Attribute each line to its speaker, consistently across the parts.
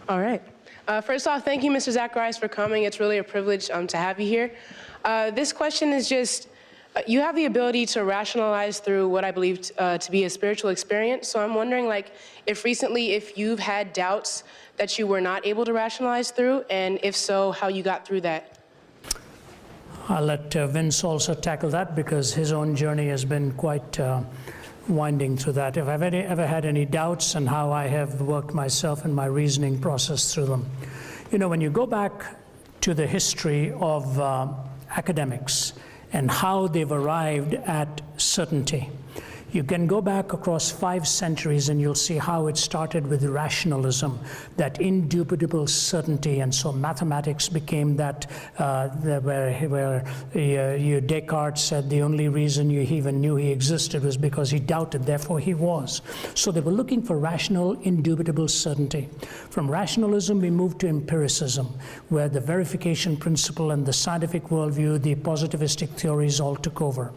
Speaker 1: All right. First off, thank you, Mr. Zacharias, for coming. It's really a privilege to have you here. This question is just, you have the ability to rationalize through what I believe to be a spiritual experience. So I'm wondering, like, if you've had doubts that you were not able to rationalize through, and if so, how you got through that.
Speaker 2: I'll let Vince also tackle that, because his own journey has been quite winding through that. If I've ever had any doubts, and how I have worked myself and my reasoning process through them. You know, when you go back to the history of academics and how they've arrived at certainty, you can go back across 5 centuries and you'll see how it started with rationalism, that indubitable certainty. And so mathematics became that, where Descartes said the only reason you even knew he existed was because he doubted, therefore he was. So they were looking for rational, indubitable certainty. From rationalism, we moved to empiricism, where the verification principle and the scientific worldview, the positivistic theories all took over.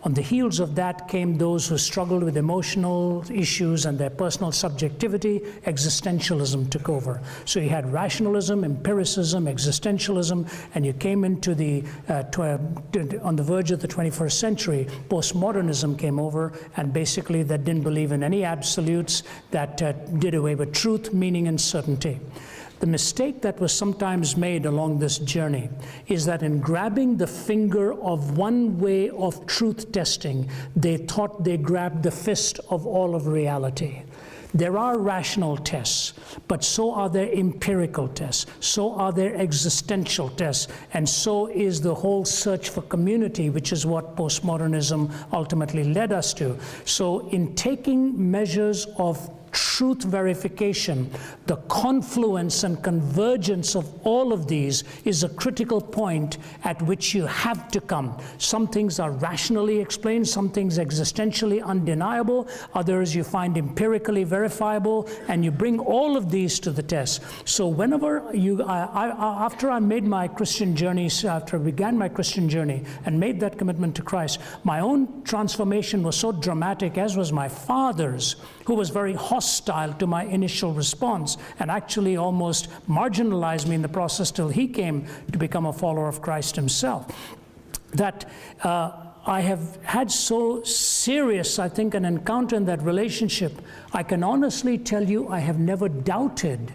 Speaker 2: On the heels of that came those who struggled with emotional issues and their personal subjectivity. Existentialism took over. So you had rationalism, empiricism, existentialism, and you came into the, on the verge of the 21st century, postmodernism came over, and basically that didn't believe in any absolutes, that did away with truth, meaning, and certainty. The mistake that was sometimes made along this journey is that in grabbing the finger of one way of truth testing, they thought they grabbed the fist of all of reality. There are rational tests, but so are there empirical tests, so are there existential tests, and so is the whole search for community, which is what postmodernism ultimately led us to. So in taking measures of truth verification, the confluence and convergence of all of these is a critical point at which you have to come. Some things are rationally explained, some things existentially undeniable, others you find empirically verifiable, and you bring all of these to the test. So whenever you, after I made my Christian journey, after I began my Christian journey and made that commitment to Christ, my own transformation was so dramatic, as was my father's, who was very hostile to my initial response and actually almost marginalized me in the process till he came to become a follower of Christ himself. That I have had so serious, I think, an encounter in that relationship. I can honestly tell you I have never doubted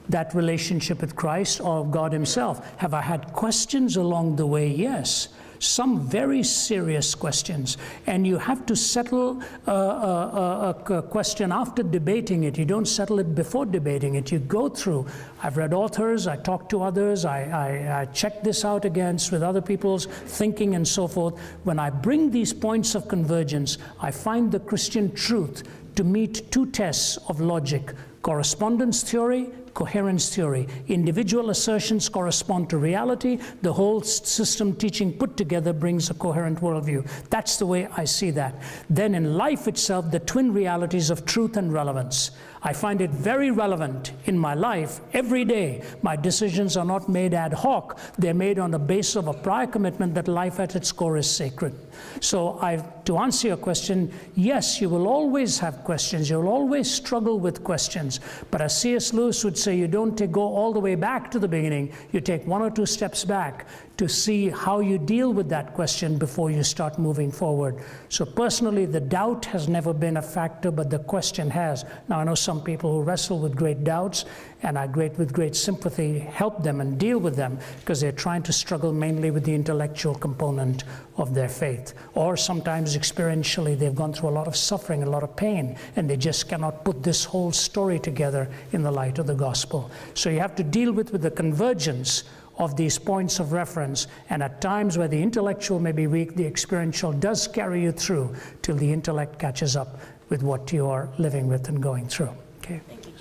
Speaker 2: that relationship with Christ or God himself. Have I had questions along the way? Yes. Some very serious questions, and you have to settle a question after debating it. You don't settle it before debating it. You go through. I've read authors, I talk to others, I check this out against with other people's thinking and so forth. When I bring these points of convergence, I find the Christian truth to meet 2 tests of logic: correspondence theory, coherence theory. Individual assertions correspond to reality. The whole system teaching put together brings a coherent worldview. That's the way I see that. Then in life itself, the twin realities of truth and relevance. I find it very relevant in my life every day. My decisions are not made ad hoc. They're made on the basis of a prior commitment that life at its core is sacred. So to answer your question, yes, you will always have questions. You'll always struggle with questions. But as C.S. Lewis would say, you don't go all the way back to the beginning. You take 1 or 2 steps back to see how you deal with that question before you start moving forward. So personally, the doubt has never been a factor, but the question has. Now, I know some people who wrestle with great doubts, and I with great sympathy help them and deal with them, because they're trying to struggle mainly with the intellectual component of their faith. Or sometimes experientially, they've gone through a lot of suffering, a lot of pain, and they just cannot put this whole story together in the light of the gospel. So you have to deal with the convergence of these points of reference, and at times where the intellectual may be weak, the experiential does carry you through till the intellect catches up with what you are living with and going through. Okay.
Speaker 1: Thank you.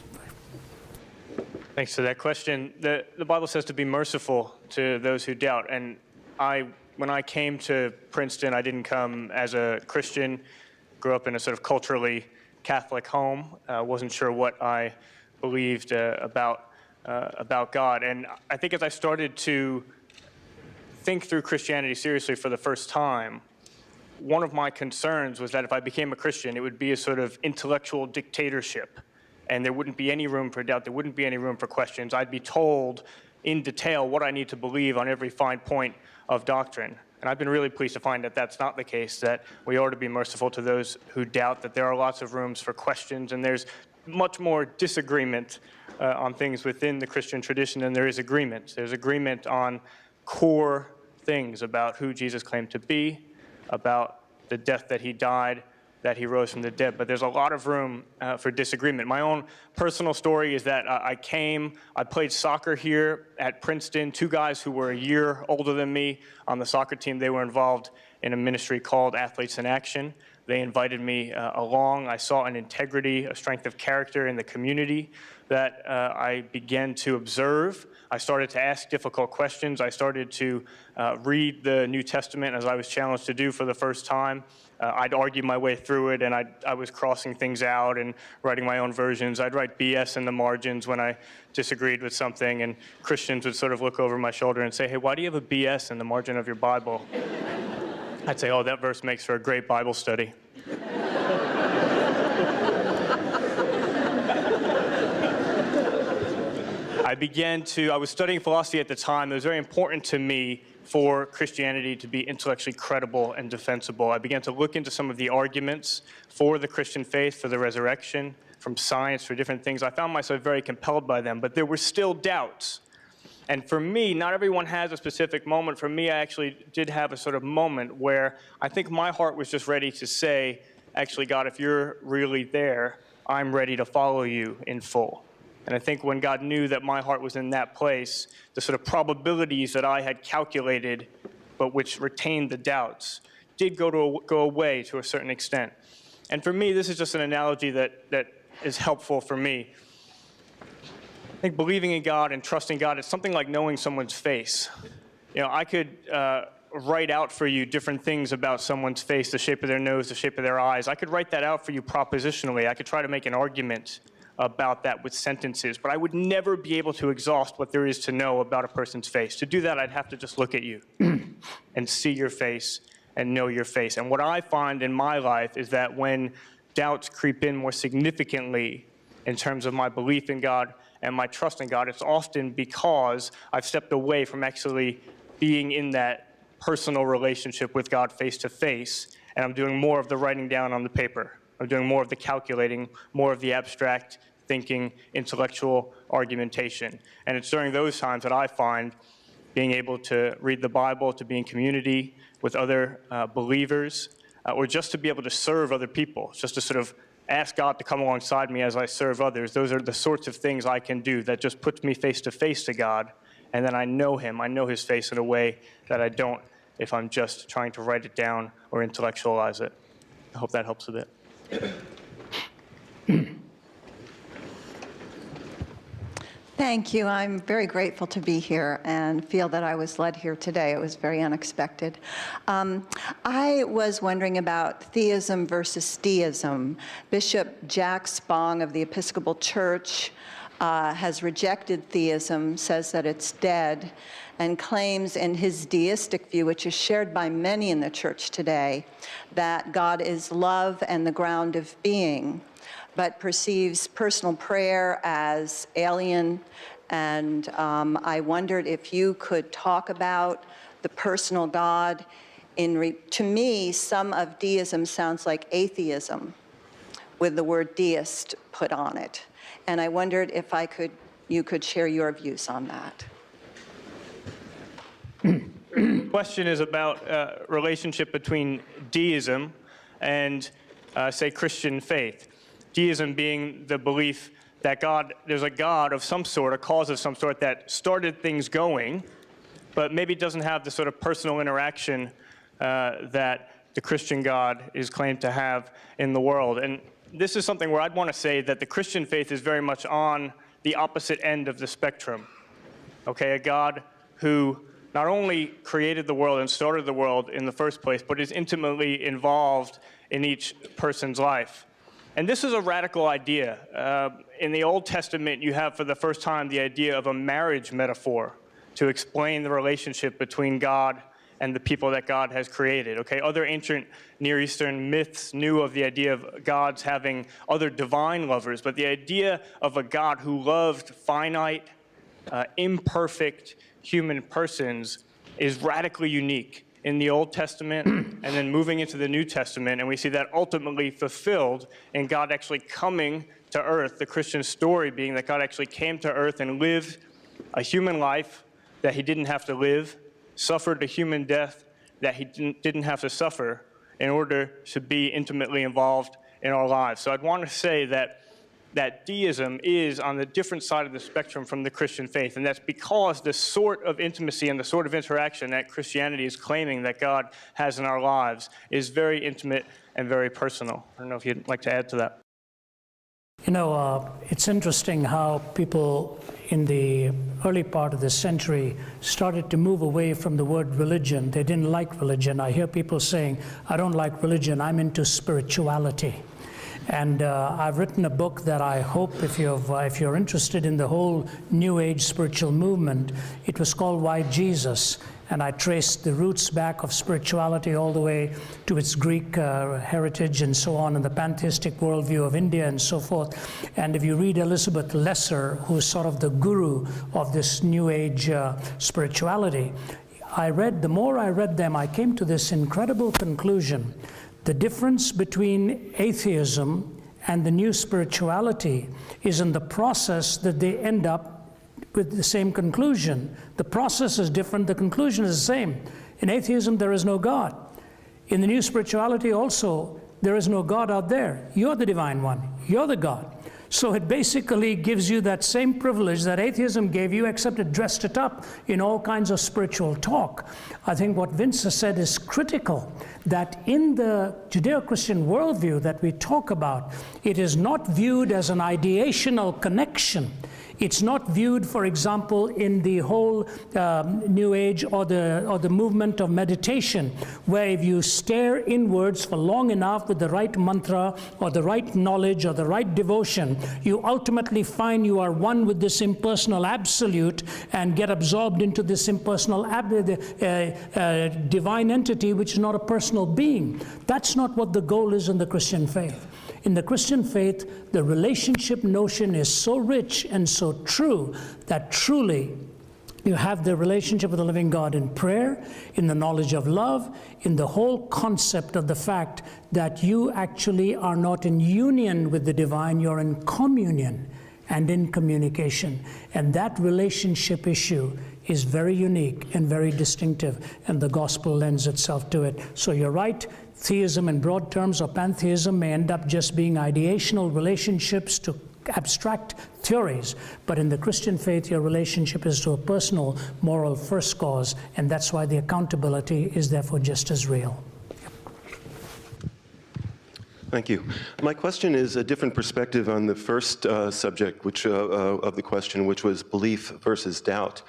Speaker 3: Thanks for that question. The Bible says to be merciful to those who doubt, and when I came to Princeton, I didn't come as a Christian, grew up in a sort of culturally Catholic home, wasn't sure what I believed about God. And I think as I started to think through Christianity seriously for the first time, one of my concerns was that if I became a Christian, it would be a sort of intellectual dictatorship and there wouldn't be any room for doubt, there wouldn't be any room for questions. I'd be told in detail what I need to believe on every fine point of doctrine. And I've been really pleased to find that that's not the case, that we are to be merciful to those who doubt, that there are lots of rooms for questions, and there's much more disagreement on things within the Christian tradition than there is agreement. There's agreement on core things about who Jesus claimed to be, about the death that he died, that he rose from the dead. But there's a lot of room for disagreement. My own personal story is that I played soccer here at Princeton. Two guys who were a year older than me on the soccer team, they were involved in a ministry called Athletes in Action. They invited me along. I saw an integrity, a strength of character in the community that I began to observe. I started to ask difficult questions. I started to read the New Testament as I was challenged to do for the first time. I'd argue my way through it, and I was crossing things out and writing my own versions. I'd write BS in the margins when I disagreed with something, and Christians would sort of look over my shoulder and say, "Hey, why do you have a BS in the margin of your Bible?" I'd say, "Oh, that verse makes for a great Bible study." I was studying philosophy at the time. It was very important to me for Christianity to be intellectually credible and defensible. I began to look into some of the arguments for the Christian faith, for the resurrection, from science, for different things. I found myself very compelled by them, but there were still doubts. And for me, not everyone has a specific moment. For me, I actually did have a sort of moment where I think my heart was just ready to say, actually, God, if you're really there, I'm ready to follow you in full. And I think when God knew that my heart was in that place, the sort of probabilities that I had calculated, but which retained the doubts, did go away to a certain extent. And for me, this is just an analogy that is helpful for me. I think believing in God and trusting God is something like knowing someone's face. You know, I could write out for you different things about someone's face, the shape of their nose, the shape of their eyes. I could write that out for you propositionally. I could try to make an argument about that with sentences, but I would never be able to exhaust what there is to know about a person's face. To do that, I'd have to just look at you and see your face and know your face. And what I find in my life is that when doubts creep in more significantly in terms of my belief in God and my trust in God, it's often because I've stepped away from actually being in that personal relationship with God face to face, and I'm doing more of the writing down on the paper. I'm doing more of the calculating, more of the abstract thinking, intellectual argumentation. And it's during those times that I find being able to read the Bible, to be in community with other believers, or just to be able to serve other people, just to sort of ask God to come alongside me as I serve others. Those are the sorts of things I can do that just puts me face to God, and then I know him, I know his face in a way that I don't if I'm just trying to write it down or intellectualize it. I hope that helps a bit.
Speaker 4: Thank you. I'm very grateful to be here and feel that I was led here today. It was very unexpected. I was wondering about theism versus deism. Bishop Jack Spong of the Episcopal Church has rejected theism, says that it's dead, and claims in his deistic view, which is shared by many in the church today, that God is love and the ground of being, but perceives personal prayer as alien. And I wondered if you could talk about the personal God. To me, some of deism sounds like atheism with the word deist put on it. And I wondered if you could share your views on that.
Speaker 3: The question is about relationship between deism and, say, Christian faith. Deism being the belief that there's a God of some sort, a cause of some sort that started things going, but maybe doesn't have the sort of personal interaction that the Christian God is claimed to have in the world. And this is something where I'd want to say that the Christian faith is very much on the opposite end of the spectrum. Okay, a God who not only created the world and started the world in the first place, but is intimately involved in each person's life. And this is a radical idea. In the Old Testament, you have for the first time the idea of a marriage metaphor to explain the relationship between God and the people that God has created. Okay, other ancient Near Eastern myths knew of the idea of gods having other divine lovers, but the idea of a God who loved finite, imperfect human persons is radically unique in the Old Testament and then moving into the New Testament, and we see that ultimately fulfilled in God actually coming to earth, the Christian story being that God actually came to earth and lived a human life that he didn't have to live, suffered a human death that he didn't have to suffer in order to be intimately involved in our lives. So I'd want to say that deism is on the different side of the spectrum from the Christian faith, and that's because the sort of intimacy and the sort of interaction that Christianity is claiming that God has in our lives is very intimate and very personal. I don't know if you'd like to add to that.
Speaker 2: You know, it's interesting how people in the early part of this century started to move away from the word religion. They didn't like religion. I hear people saying, I don't like religion, I'm into spirituality. And I've written a book that I hope, if you're interested in the whole New Age spiritual movement, it was called Why Jesus? And I traced the roots back of spirituality all the way to its Greek heritage and so on, and the pantheistic worldview of India and so forth. And if you read Elizabeth Lesser, who's sort of the guru of this New Age spirituality, the more I read them, I came to this incredible conclusion. The difference between atheism and the new spirituality is in the process that they end up with the same conclusion. The process is different, the conclusion is the same. In atheism, there is no God. In the new spirituality also, there is no God out there. You're the divine one, you're the God. So it basically gives you that same privilege that atheism gave you, except it dressed it up in all kinds of spiritual talk. I think what Vince has said is critical, that in the Judeo-Christian worldview that we talk about, it is not viewed as an ideational connection. It's not viewed, for example, in the whole New Age or the movement of meditation, where if you stare inwards for long enough with the right mantra or the right knowledge or the right devotion, you ultimately find you are one with this impersonal absolute and get absorbed into this impersonal divine entity, which is not a personal being. That's not what the goal is in the Christian faith. In the Christian faith, the relationship notion is so rich and so true that truly you have the relationship with the living God in prayer, in the knowledge of love, in the whole concept of the fact that you actually are not in union with the divine, you're in communion and in communication. And that relationship issue is very unique and very distinctive, and the gospel lends itself to it. So you're right. Theism in broad terms or pantheism may end up just being ideational relationships to abstract theories, but in the Christian faith, your relationship is to a personal, moral first cause, and that's why the accountability is therefore just as real.
Speaker 5: Thank you. My question is a different perspective on the first subject of the question, which was belief versus doubt.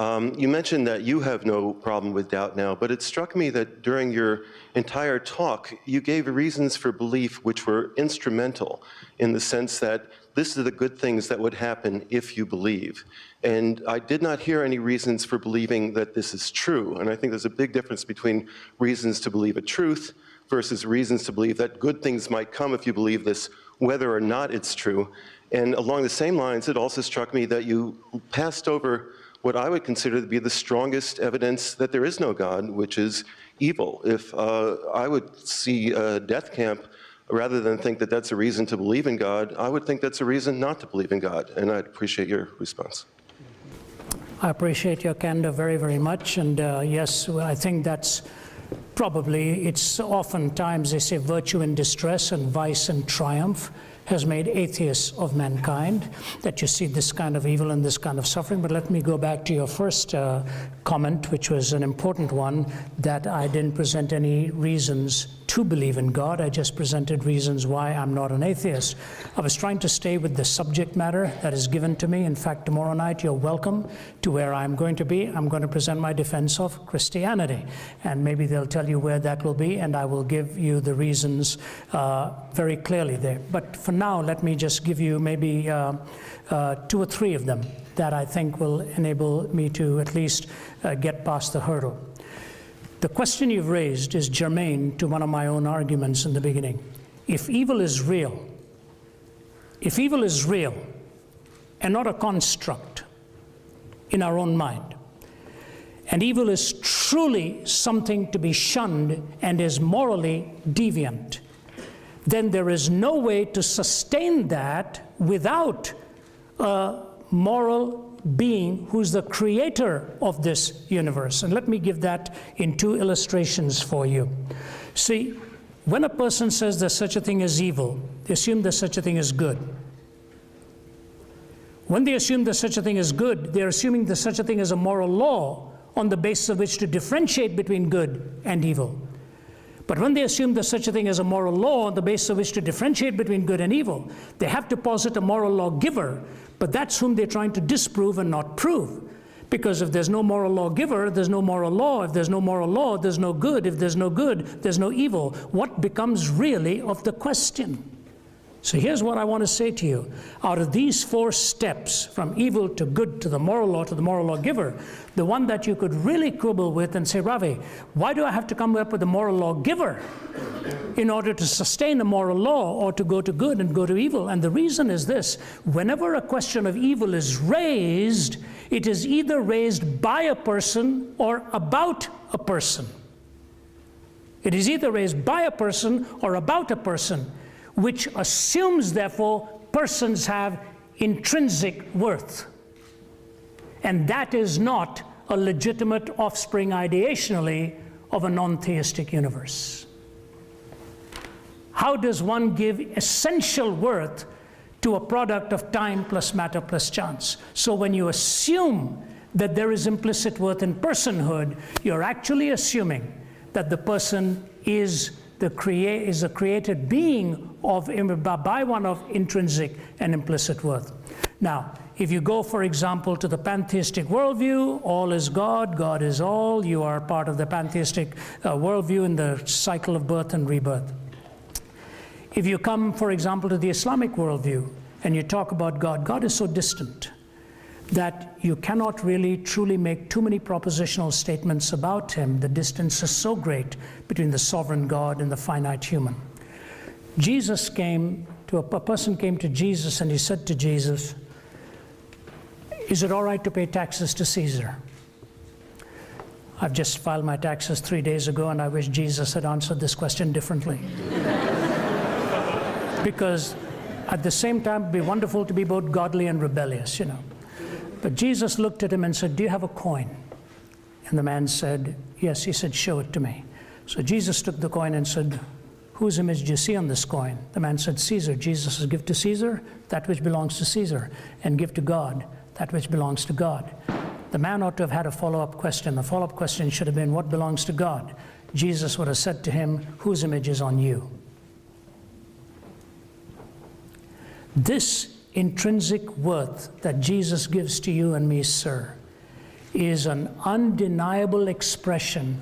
Speaker 5: You mentioned that you have no problem with doubt now, but it struck me that during your entire talk, you gave reasons for belief which were instrumental in the sense that this is the good things that would happen if you believe. And I did not hear any reasons for believing that this is true. And I think there's a big difference between reasons to believe a truth versus reasons to believe that good things might come if you believe this, whether or not it's true. And along the same lines, it also struck me that you passed over what I would consider to be the strongest evidence that there is no God, which is evil. If I would see a death camp, rather than think that that's a reason to believe in God, I would think that's a reason not to believe in God. And I'd appreciate your response.
Speaker 2: I appreciate your candor very, very much. And yes, I think that's probably, it's oftentimes they say virtue in distress and vice in triumph has made atheists of mankind, that you see this kind of evil and this kind of suffering. But let me go back to your first comment, which was an important one, that I didn't present any reasons to believe in God. I just presented reasons why I'm not an atheist. I was trying to stay with the subject matter that is given to me. In fact, tomorrow night, you're welcome to where I'm going to be. I'm going to present my defense of Christianity. And maybe they'll tell you where that will be, and I will give you the reasons very clearly there. But for now, let me just give you maybe 2 or 3 of them that I think will enable me to at least get past the hurdle. The question you've raised is germane to one of my own arguments in the beginning. If evil is real and not a construct in our own mind, and evil is truly something to be shunned and is morally deviant, then there is no way to sustain that without a moral being who's the creator of this universe. And let me give that in two illustrations for you. See, when a person says there's such a thing as evil, they assume there's such a thing as good. When they assume there's such a thing as good, they're assuming there's such a thing as a moral law on the basis of which to differentiate between good and evil. But when they assume there's such a thing as a moral law on the basis of which to differentiate between good and evil, they have to posit a moral lawgiver, but that's whom they're trying to disprove and not prove. Because if there's no moral lawgiver, there's no moral law. If there's no moral law, there's no good. If there's no good, there's no evil. What becomes really of the question? So here's what I want to say to you. Out of these four steps, from evil to good to the moral law to the moral lawgiver, the one that you could really quibble with and say, Ravi, why do I have to come up with a moral lawgiver in order to sustain a moral law or to go to good and go to evil? And the reason is this: whenever a question of evil is raised, it is either raised by a person or about a person. It is either raised by a person or about a person, which assumes, therefore, persons have intrinsic worth. And that is not a legitimate offspring ideationally of a non-theistic universe. How does one give essential worth to a product of time plus matter plus chance? So when you assume that there is implicit worth in personhood, you're actually assuming that the person is a created being by one of intrinsic and implicit worth. Now, if you go, for example, to the pantheistic worldview, all is God, God is all, you are part of the pantheistic worldview in the cycle of birth and rebirth. If you come, for example, to the Islamic worldview and you talk about God, God is so distant that you cannot really truly make too many propositional statements about him. The distance is so great between the sovereign God and the finite human. A person came to Jesus and he said to Jesus, is it all right to pay taxes to Caesar? I've just filed my taxes 3 days ago and I wish Jesus had answered this question differently. Because at the same time, it'd be wonderful to be both godly and rebellious, you know. But Jesus looked at him and said, do you have a coin? And the man said, yes. He said, show it to me. So Jesus took the coin and said, whose image do you see on this coin? The man said, Caesar. Jesus said, give to Caesar that which belongs to Caesar, and give to God that which belongs to God. The man ought to have had a follow-up question. The follow-up question should have been, what belongs to God? Jesus would have said to him, whose image is on you? This intrinsic worth that Jesus gives to you and me, sir, is an undeniable expression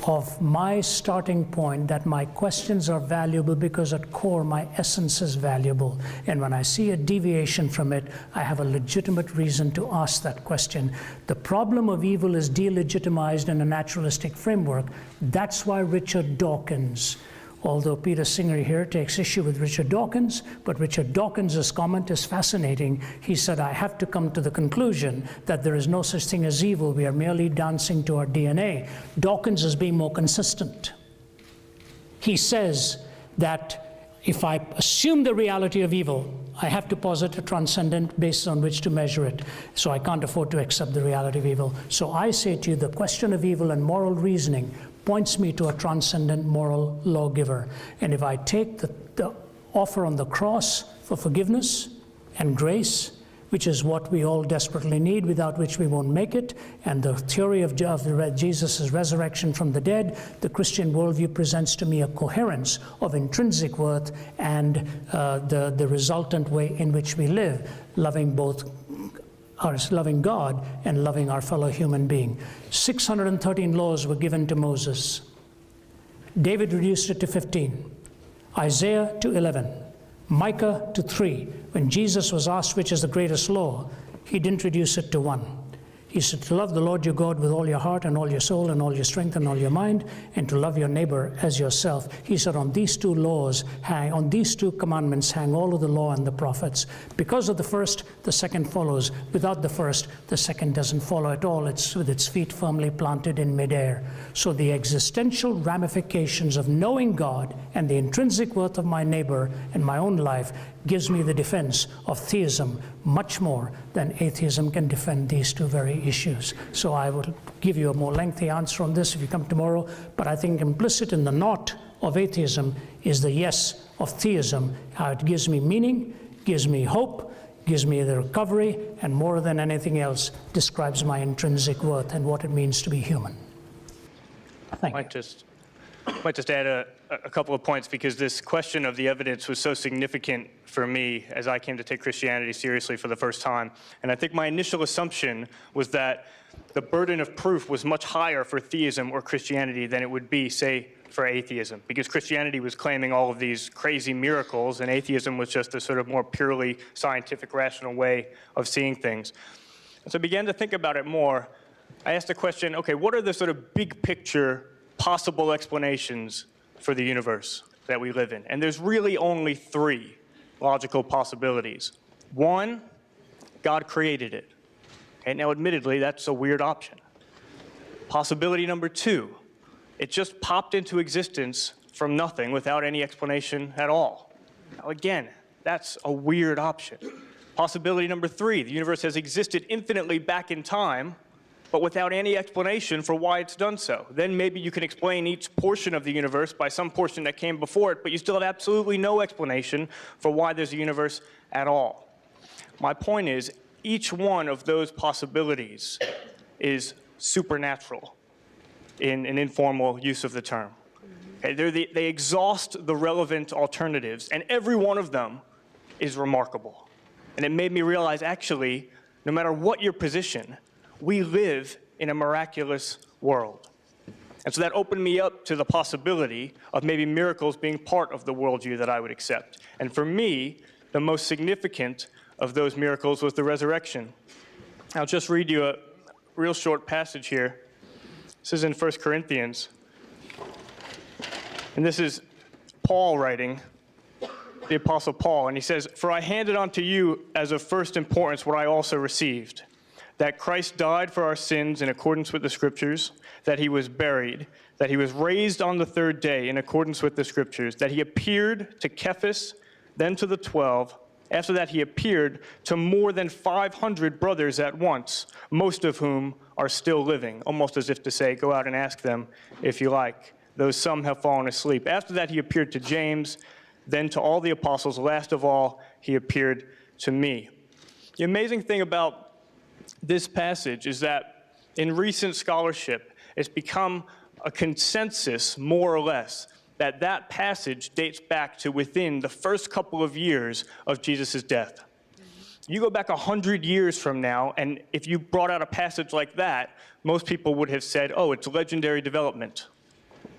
Speaker 2: of my starting point that my questions are valuable because at core my essence is valuable. And when I see a deviation from it, I have a legitimate reason to ask that question. The problem of evil is delegitimized in a naturalistic framework. That's why Richard Dawkins, although Peter Singer here takes issue with Richard Dawkins, but Richard Dawkins' comment is fascinating. He said, I have to come to the conclusion that there is no such thing as evil. We are merely dancing to our DNA. Dawkins is being more consistent. He says that if I assume the reality of evil, I have to posit a transcendent basis on which to measure it. So I can't afford to accept the reality of evil. So I say to you, the question of evil and moral reasoning points me to a transcendent moral lawgiver. And if I take the offer on the cross for forgiveness and grace, which is what we all desperately need, without which we won't make it, and the theory of Jesus' resurrection from the dead, the Christian worldview presents to me a coherence of intrinsic worth and the resultant way in which we live, loving God and loving our fellow human being. 613 laws were given to Moses. David reduced it to 15. Isaiah to 11. Micah to 3. When Jesus was asked which is the greatest law, he didn't reduce it to 1. He said to love the Lord your God with all your heart and all your soul and all your strength and all your mind, and to love your neighbor as yourself. He said on these two commandments hang all of the law and the prophets. Because of the first, the second follows. Without the first, the second doesn't follow at all. It's with its feet firmly planted in midair. So the existential ramifications of knowing God and the intrinsic worth of my neighbor and my own life gives me the defense of theism much more than atheism can defend these two very issues. So I will give you a more lengthy answer on this if you come tomorrow, but I think implicit in the not of atheism is the yes of theism, how it gives me meaning, gives me hope, gives me the recovery, and more than anything else, describes my intrinsic worth and what it means to be human. Thank you.
Speaker 3: Might just add a couple of points, because this question of the evidence was so significant for me as I came to take Christianity seriously for the first time. And I think my initial assumption was that the burden of proof was much higher for theism or Christianity than it would be, say, for atheism, because Christianity was claiming all of these crazy miracles, and atheism was just a sort of more purely scientific, rational way of seeing things. And so I began to think about it more. I asked the question, okay, what are the sort of big picture possible explanations for the universe that we live in? And there's really only three logical possibilities. One, God created it. Okay, now admittedly, that's a weird option. Possibility number two, it just popped into existence from nothing without any explanation at all. Now again, that's a weird option. Possibility number three, the universe has existed infinitely back in time, but without any explanation for why it's done so. Then maybe you can explain each portion of the universe by some portion that came before it, but you still have absolutely no explanation for why there's a universe at all. My point is, each one of those possibilities is supernatural in an informal use of the term. Okay, they exhaust the relevant alternatives, and every one of them is remarkable. And it made me realize, actually, no matter what your position, we live in a miraculous world. And so that opened me up to the possibility of maybe miracles being part of the worldview that I would accept. And for me, the most significant of those miracles was the resurrection. I'll just read you a real short passage here. This is in 1 Corinthians. And this is Paul writing, the Apostle Paul. And he says, "For I handed on to you as of first importance what I also received, that Christ died for our sins in accordance with the Scriptures, that he was buried, that he was raised on the third day in accordance with the Scriptures, that he appeared to Cephas, then to the 12. After that he appeared to more than 500 brothers at once, most of whom are still living," almost as if to say, go out and ask them if you like, though some have fallen asleep. After that he appeared to James, then to all the apostles. Last of all, he appeared to me. The amazing thing about this passage is that in recent scholarship, it's become a consensus, more or less, that that passage dates back to within the first couple of years of Jesus' death. You go back 100 years from now, and if you brought out a passage like that, most people would have said, oh, it's legendary development.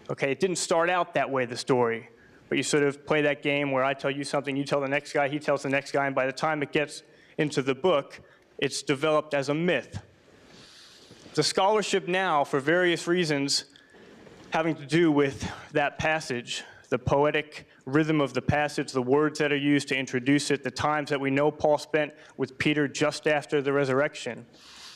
Speaker 3: Okay, it didn't start out that way, the story, but you sort of play that game where I tell you something, you tell the next guy, he tells the next guy, and by the time it gets into the book, it's developed as a myth. The scholarship now, for various reasons having to do with that passage, the poetic rhythm of the passage, the words that are used to introduce it, the times that we know Paul spent with Peter just after the resurrection,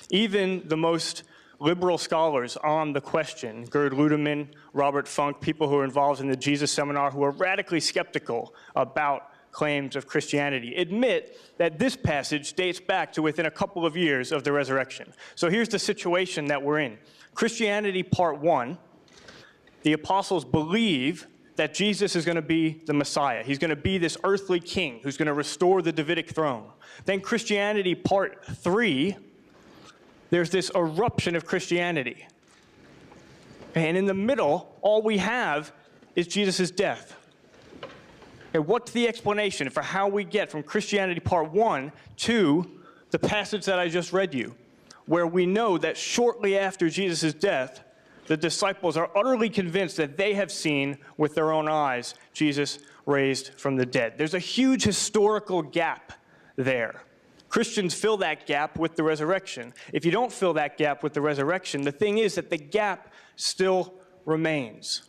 Speaker 3: even the most liberal scholars on the question, Gerd Ludemann, Robert Funk, people who are involved in the Jesus Seminar who are radically skeptical about claims of Christianity, admit that this passage dates back to within a couple of years of the resurrection. So here's the situation that we're in. Christianity part 1, the apostles believe that Jesus is going to be the Messiah. He's going to be this earthly king who's going to restore the Davidic throne. Then Christianity part 3, there's this eruption of Christianity. And in the middle, all we have is Jesus' death. Okay, what's the explanation for how we get from Christianity part 1 to the passage that I just read you, where we know that shortly after Jesus' death, the disciples are utterly convinced that they have seen with their own eyes Jesus raised from the dead. There's a huge historical gap there. Christians fill that gap with the resurrection. If you don't fill that gap with the resurrection, the thing is that the gap still remains.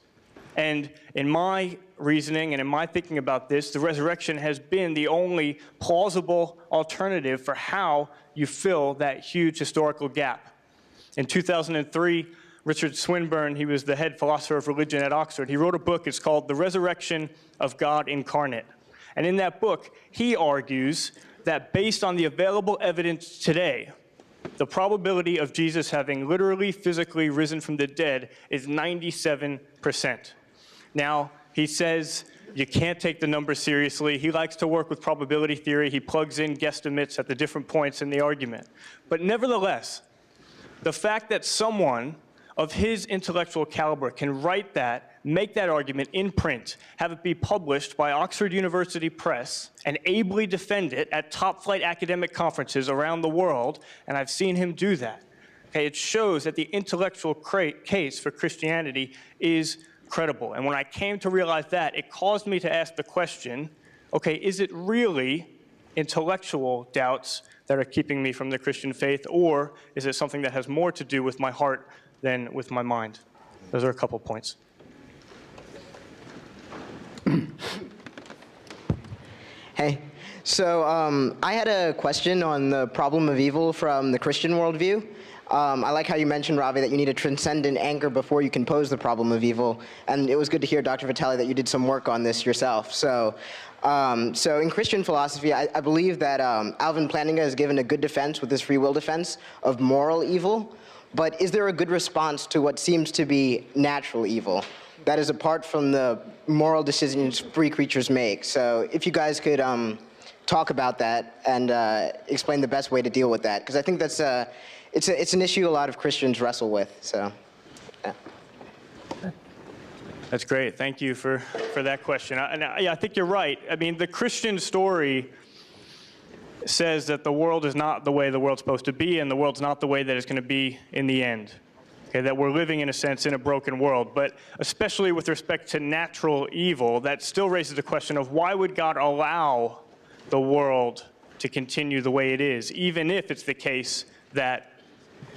Speaker 3: And in my reasoning and in my thinking about this, the resurrection has been the only plausible alternative for how you fill that huge historical gap. In 2003, Richard Swinburne, he was the head philosopher of religion at Oxford, he wrote a book, it's called The Resurrection of God Incarnate. And in that book, he argues that based on the available evidence today, the probability of Jesus having literally, physically risen from the dead is 97%. Now, he says you can't take the numbers seriously. He likes to work with probability theory. He plugs in guesstimates at the different points in the argument. But nevertheless, the fact that someone of his intellectual caliber can write that, make that argument in print, have it be published by Oxford University Press, and ably defend it at top-flight academic conferences around the world, and I've seen him do that. Okay, it shows that the intellectual case for Christianity is credible. And when I came to realize that, it caused me to ask the question, okay, is it really intellectual doubts that are keeping me from the Christian faith, or is it something that has more to do with my heart than with my mind? Those are a couple points.
Speaker 6: Hey, so I had a question on the problem of evil from the Christian worldview. I like how you mentioned, Ravi, that you need a transcendent anchor before you can pose the problem of evil. And it was good to hear, Dr. Vitale, that you did some work on this yourself. So in Christian philosophy, I believe that Alvin Plantinga has given a good defense with his free will defense of moral evil. But is there a good response to what seems to be natural evil that is apart from the moral decisions free creatures make? So if you guys could talk about that and explain the best way to deal with that, because I think that's it's an issue a lot of Christians wrestle with. So, yeah.
Speaker 3: That's great. Thank you for that question. I think you're right. I mean, the Christian story says that the world is not the way the world's supposed to be, and the world's not the way that it's going to be in the end. Okay, that we're living, in a sense, in a broken world. But especially with respect to natural evil, that still raises the question of why would God allow the world to continue the way it is, even if it's the case that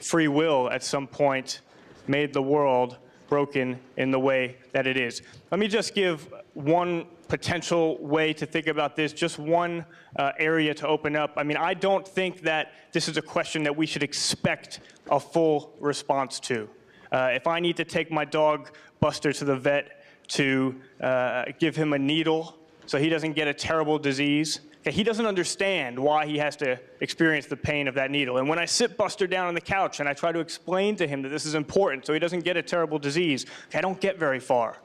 Speaker 3: free will at some point made the world broken in the way that it is. Let me just give one potential way to think about this, just one area to open up. I mean, I don't think that this is a question that we should expect a full response to. If I need to take my dog Buster to the vet to give him a needle so he doesn't get a terrible disease, he doesn't understand why he has to experience the pain of that needle. And when I sit Buster down on the couch and I try to explain to him that this is important so he doesn't get a terrible disease, I don't get very far.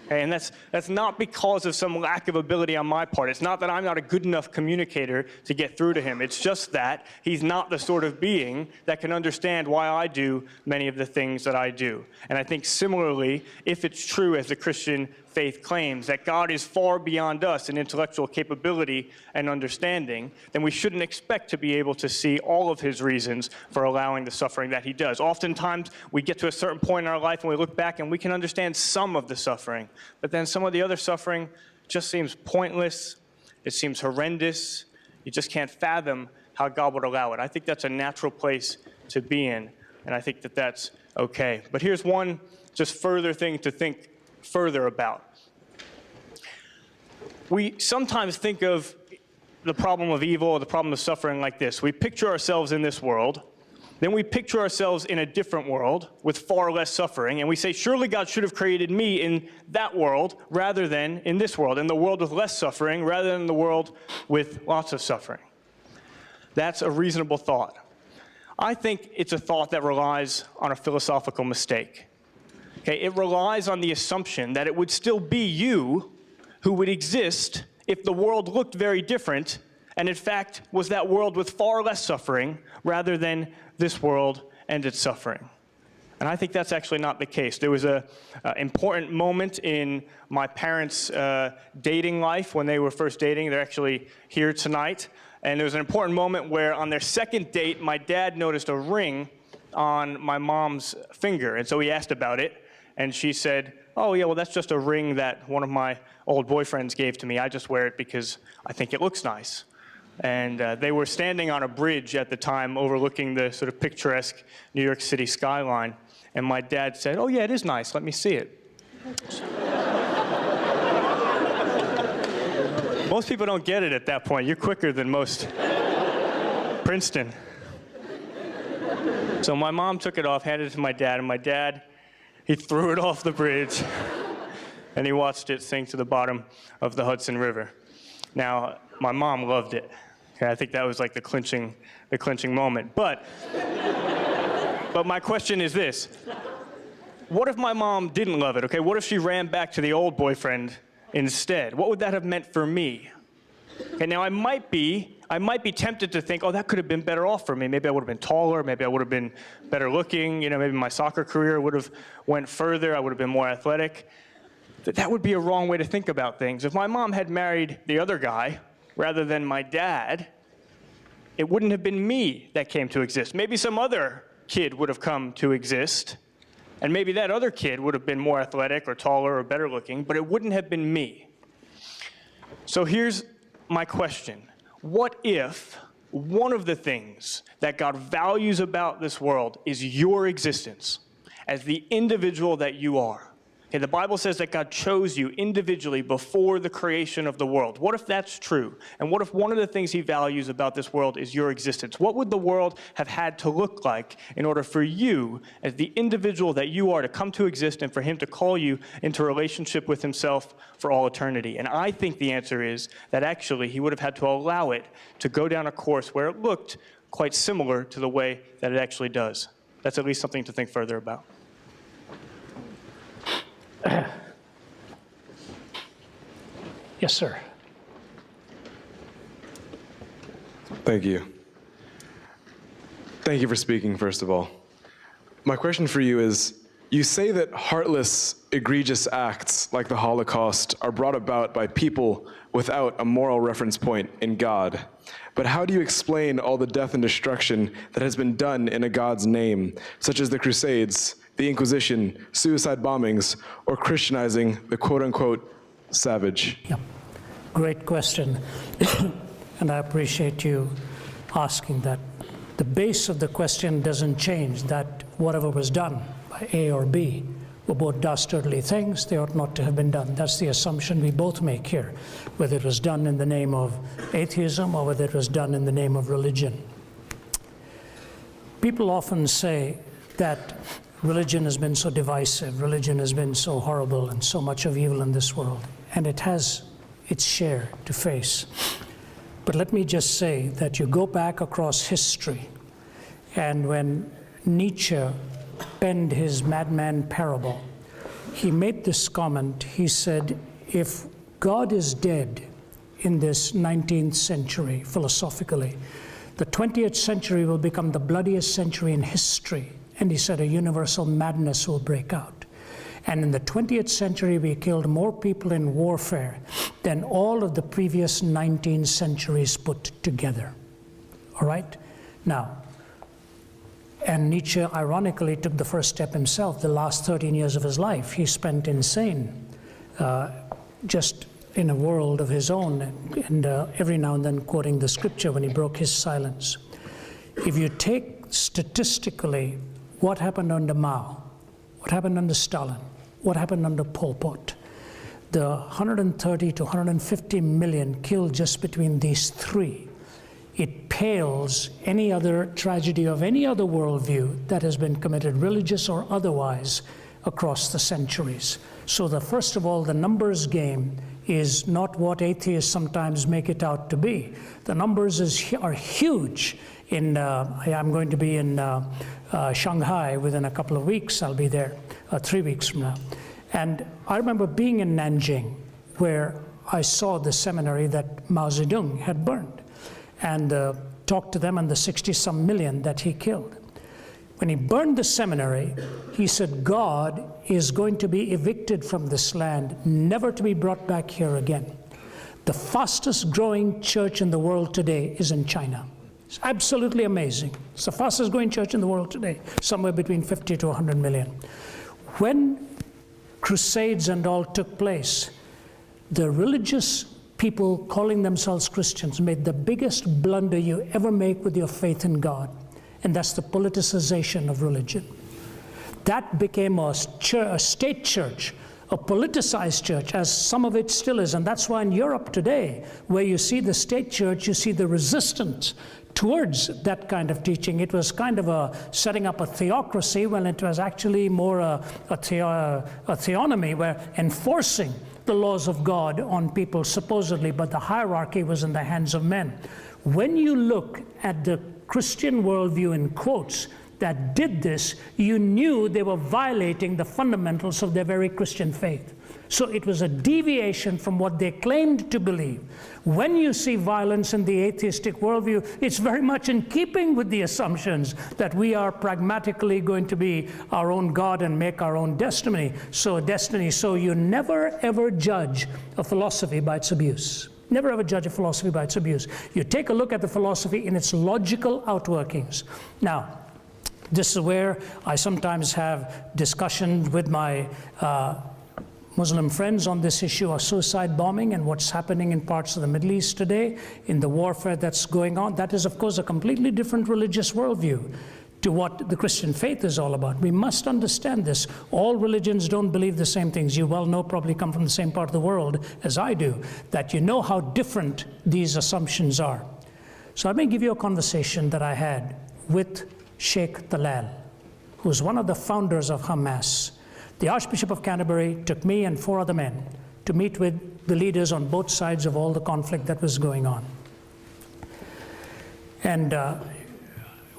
Speaker 3: Okay, and that's not because of some lack of ability on my part. It's not that I'm not a good enough communicator to get through to him. It's just that he's not the sort of being that can understand why I do many of the things that I do. And I think similarly, if it's true, as the Christian faith claims, that God is far beyond us in intellectual capability and understanding, then we shouldn't expect to be able to see all of his reasons for allowing the suffering that he does. Oftentimes, we get to a certain point in our life and we look back and we can understand some of the suffering, but then some of the other suffering just seems pointless, it seems horrendous, you just can't fathom how God would allow it. I think that's a natural place to be in, and I think that that's okay. But here's one just further thing to think further about. We sometimes think of the problem of evil or the problem of suffering like this. We picture ourselves in this world, then we picture ourselves in a different world with far less suffering, and we say, surely God should have created me in that world rather than in this world, in the world with less suffering rather than the world with lots of suffering. That's a reasonable thought. I think it's a thought that relies on a philosophical mistake. Okay, it relies on the assumption that it would still be you who would exist if the world looked very different, and in fact was that world with far less suffering rather than this world and its suffering. And I think that's actually not the case. There was an important moment in my parents' dating life when they were first dating. They're actually here tonight. And there was an important moment where on their second date, my dad noticed a ring on my mom's finger. And so he asked about it. And she said, oh, yeah, well, that's just a ring that one of my old boyfriends gave to me. I just wear it because I think it looks nice. And they were standing on a bridge at the time overlooking the sort of picturesque New York City skyline. And my dad said, "Oh, yeah, it is nice. Let me see it." Most people don't get it at that point. You're quicker than most. Princeton. So my mom took it off, handed it to my dad, and my dad, he threw it off the bridge, and he watched it sink to the bottom of the Hudson River. Now, my mom loved it. Okay, I think that was like the clinching moment. But my question is this. What if my mom didn't love it, okay? What if she ran back to the old boyfriend instead? What would that have meant for me? Okay, now I might be tempted to think, oh, that could have been better off for me. Maybe I would have been taller, maybe I would have been better looking, maybe my soccer career would have went further, I would have been more athletic. That would be a wrong way to think about things. If my mom had married the other guy rather than my dad, it wouldn't have been me that came to exist. Maybe some other kid would have come to exist, and maybe that other kid would have been more athletic or taller or better looking, but it wouldn't have been me. So here's my question. What if one of the things that God values about this world is your existence as the individual that you are? Okay, the Bible says that God chose you individually before the creation of the world. What if that's true? And what if one of the things he values about this world is your existence? What would the world have had to look like in order for you, as the individual that you are, to come to exist and for him to call you into a relationship with himself for all eternity? And I think the answer is that actually he would have had to allow it to go down a course where it looked quite similar to the way that it actually does. That's at least something to think further about.
Speaker 2: Yes, sir.
Speaker 7: Thank you. Thank you for speaking, first of all. My question for you is, you say that heartless, egregious acts like the Holocaust are brought about by people without a moral reference point in God. But how do you explain all the death and destruction that has been done in a God's name, such as the Crusades, the Inquisition, suicide bombings, or Christianizing the quote-unquote savage?
Speaker 2: Yeah, great question. And I appreciate you asking that. The base of the question doesn't change, that whatever was done by A or B were both dastardly things. They ought not to have been done. That's the assumption we both make here, whether it was done in the name of atheism or whether it was done in the name of religion. People often say that religion has been so divisive, religion has been so horrible and so much of evil in this world, and it has its share to face. But let me just say that you go back across history, and when Nietzsche penned his madman parable, he made this comment. He said, if God is dead in this 19th century, philosophically, the 20th century will become the bloodiest century in history. And he said a universal madness will break out. And in the 20th century, we killed more people in warfare than all of the previous 19 centuries put together. All right? Now, and Nietzsche, ironically, took the first step himself. The last 13 years of his life, he spent insane, just in a world of his own, and every now and then quoting the scripture when he broke his silence. If you take statistically what happened under Mao, what happened under Stalin, what happened under Pol Pot, the 130 to 150 million killed just between these three, it pales any other tragedy of any other worldview that has been committed, religious or otherwise, across the centuries. So first of all, the numbers game is not what atheists sometimes make it out to be. The numbers are huge. I'm going to be in Shanghai within a couple of weeks. I'll be there 3 weeks from now. And I remember being in Nanjing, where I saw the seminary that Mao Zedong had burned, and talked to them on the 60-some million that he killed. When he burned the seminary, he said, God is going to be evicted from this land, never to be brought back here again. The fastest growing church in the world today is in China. It's absolutely amazing. It's the fastest growing church in the world today, somewhere between 50 to 100 million. When Crusades and all took place, the religious people calling themselves Christians made the biggest blunder you ever make with your faith in God, and that's the politicization of religion. That became a state church, a politicized church, as some of it still is. And that's why in Europe today, where you see the state church, you see the resistance towards that kind of teaching. It was kind of setting up a theocracy when it was actually more a theonomy, where enforcing the laws of God on people supposedly, but the hierarchy was in the hands of men. When you look at the Christian worldview in quotes that did this, you knew they were violating the fundamentals of their very Christian faith. So it was a deviation from what they claimed to believe. When you see violence in the atheistic worldview, it's very much in keeping with the assumptions that we are pragmatically going to be our own God and make our own destiny. So you never ever judge a philosophy by its abuse. Never ever judge a philosophy by its abuse. You take a look at the philosophy in its logical outworkings. Now, this is where I sometimes have discussions with my Muslim friends on this issue of suicide bombing and what's happening in parts of the Middle East today, in the warfare that's going on. That is, of course, a completely different religious worldview to what the Christian faith is all about. We must understand this. All religions don't believe the same things. You well know, probably come from the same part of the world as I do, that you know how different these assumptions are. So let me give you a conversation that I had with Sheikh Talal, who's one of the founders of Hamas. The Archbishop of Canterbury took me and 4 other men to meet with the leaders on both sides of all the conflict that was going on. And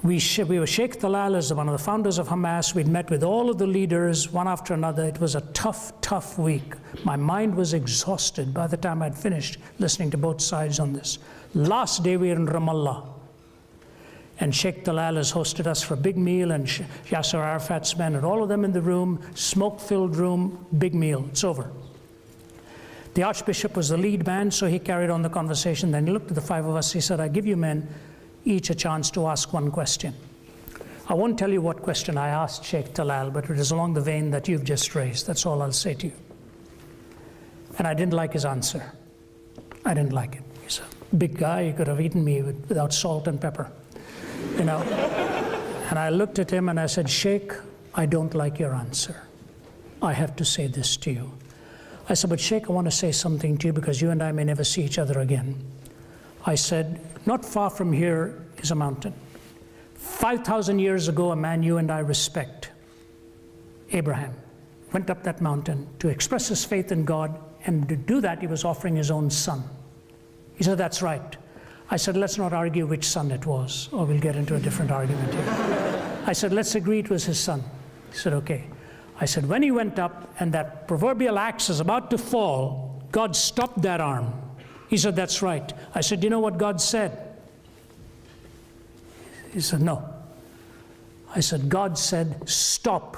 Speaker 2: we were Sheikh Talal as one of the founders of Hamas. We'd met with all of the leaders, one after another. It was a tough week. My mind was exhausted by the time I'd finished listening to both sides on this. Last day we were in Ramallah. And Sheikh Talal has hosted us for a big meal, and Yasser Arafat's men, and all of them in the room, smoke-filled room, big meal. It's over. The Archbishop was the lead man, so he carried on the conversation. Then he looked at the 5 of us. He said, I give you men each a chance to ask one question. I won't tell you what question I asked Sheikh Talal, but it is along the vein that you've just raised. That's all I'll say to you. And I didn't like his answer. I didn't like it. He's a big guy. He could have eaten me without salt and pepper. You know, and I looked at him and I said, Sheikh, I don't like your answer. I have to say this to you. I said, but Sheikh, I want to say something to you because you and I may never see each other again. I said, not far from here is a mountain. 5,000 years ago, a man you and I respect, Abraham, went up that mountain to express his faith in God, and to do that, he was offering his own son. He said, that's right. I said, let's not argue which son it was, or we'll get into a different argument here. I said, let's agree it was his son. He said, okay. I said, when he went up and that proverbial axe is about to fall, God stopped that arm. He said, that's right. I said, do you know what God said? He said, no. I said, God said, stop.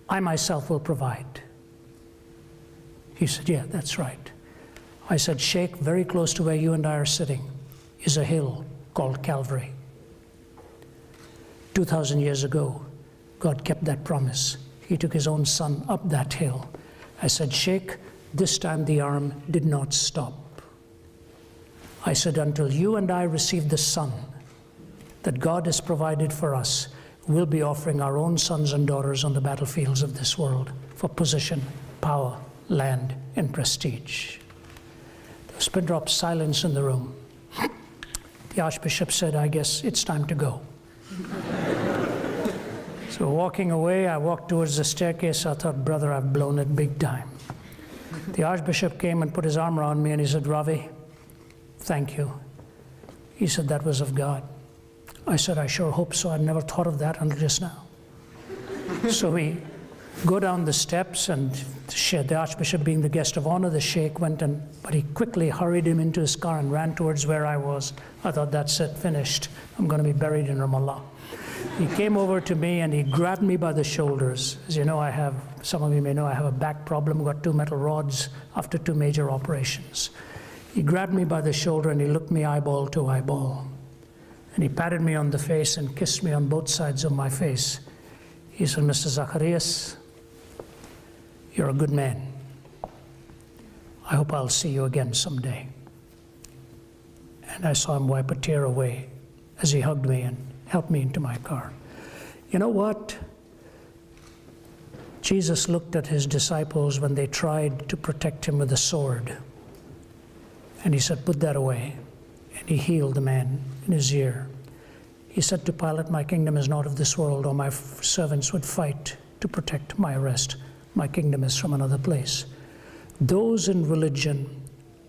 Speaker 2: I myself will provide. He said, yeah, that's right. I said, Sheikh, very close to where you and I are sitting is a hill called Calvary. 2,000 years ago, God kept that promise. He took his own son up that hill. I said, Sheikh, this time the arm did not stop. I said, until you and I receive the son that God has provided for us, we'll be offering our own sons and daughters on the battlefields of this world for position, power, land, and prestige. There was a pin drop silence in the room. The Archbishop said, I guess it's time to go. So walking away, I walked towards the staircase. I thought, brother, I've blown it big time. The Archbishop came and put his arm around me and he said, Ravi, thank you. He said, that was of God. I said, I sure hope so. I'd never thought of that until just now. So we go down the steps, and the Archbishop being the guest of honor, the Sheikh went but he quickly hurried him into his car and ran towards where I was. I thought, that's it, finished. I'm going to be buried in Ramallah. He came over to me and he grabbed me by the shoulders. As you know, some of you may know, I have a back problem, got 2 metal rods after 2 major operations. He grabbed me by the shoulder and he looked me eyeball to eyeball. And he patted me on the face and kissed me on both sides of my face. He said, Mr. Zacharias, you're a good man. I hope I'll see you again someday. And I saw him wipe a tear away as he hugged me and helped me into my car. You know what? Jesus looked at his disciples when they tried to protect him with a sword. And he said, put that away. And he healed the man in his ear. He said to Pilate, my kingdom is not of this world, or my servants would fight to protect my arrest. My kingdom is from another place. Those in religion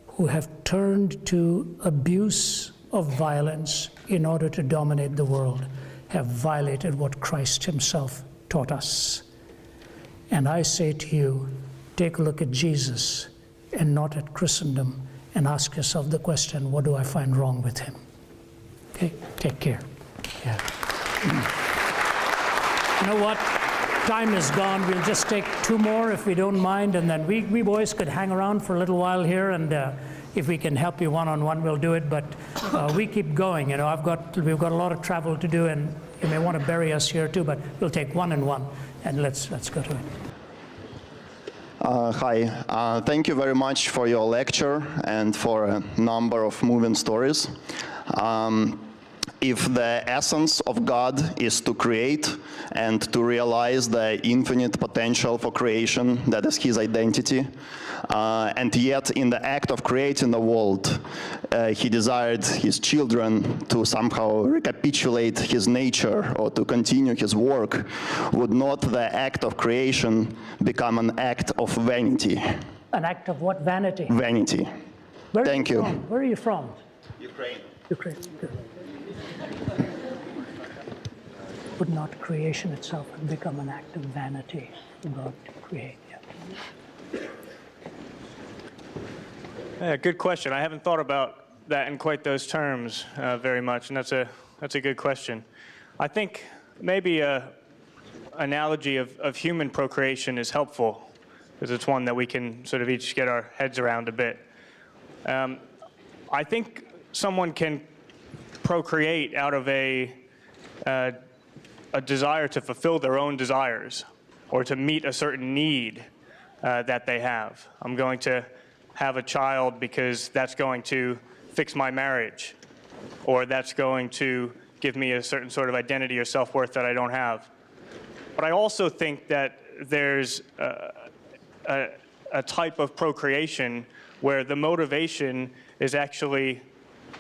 Speaker 2: who have turned to abuse of violence in order to dominate the world have violated what Christ himself taught us. And I say to you, take a look at Jesus and not at Christendom, and ask yourself the question, what do I find wrong with him? Okay, take care. Yeah. You know what? Time is gone. We'll just take two more if we don't mind, and then we boys could hang around for a little while here, and if we can help you one-on-one, we'll do it, but we keep going. You know, we've got a lot of travel to do, and you may want to bury us here too, but we'll take one and one, and let's go to it.
Speaker 8: Hi, thank you very much for your lecture and for a number of moving stories. If the essence of God is to create and to realize the infinite potential for creation, that is his identity, and yet in the act of creating the world, he desired his children to somehow recapitulate his nature or to continue his work, would not the act of creation become an act of vanity?
Speaker 2: An act of what? Vanity?
Speaker 8: Vanity. Thank you.
Speaker 2: Where are you from?
Speaker 8: Ukraine.
Speaker 2: Ukraine. Good. Would not creation itself become an act of vanity for God to create?
Speaker 3: Yeah, good question. I haven't thought about that in quite those terms very much, and that's a good question. I think maybe an analogy of human procreation is helpful, because it's one that we can sort of each get our heads around a bit. I think someone can procreate out of a desire to fulfill their own desires or to meet a certain need that they have. I'm going to have a child because that's going to fix my marriage, or that's going to give me a certain sort of identity or self-worth that I don't have. But I also think that there's a type of procreation where the motivation is actually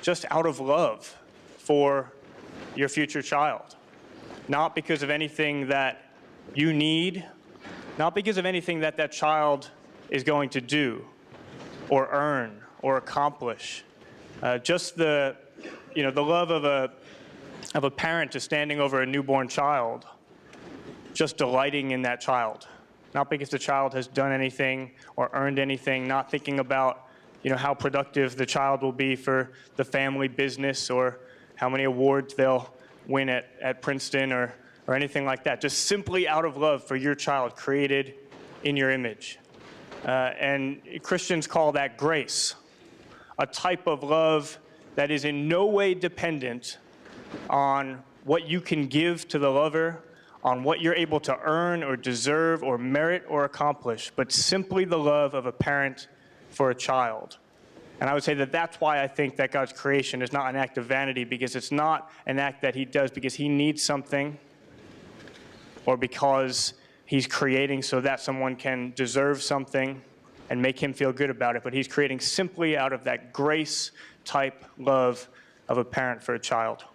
Speaker 3: just out of love for your future child. Not because of anything that you need, not because of anything that that child is going to do or earn or accomplish. Just the love of a parent just standing over a newborn child, just delighting in that child. Not because the child has done anything or earned anything, not thinking about how productive the child will be for the family business or how many awards they'll win at Princeton or anything like that. Just simply out of love for your child created in your image. And Christians call that grace, a type of love that is in no way dependent on what you can give to the lover, on what you're able to earn or deserve or merit or accomplish, but simply the love of a parent for a child. And I would say that that's why I think that God's creation is not an act of vanity, because it's not an act that he does because he needs something or because he's creating so that someone can deserve something and make him feel good about it, but he's creating simply out of that grace-type love of a parent for a child.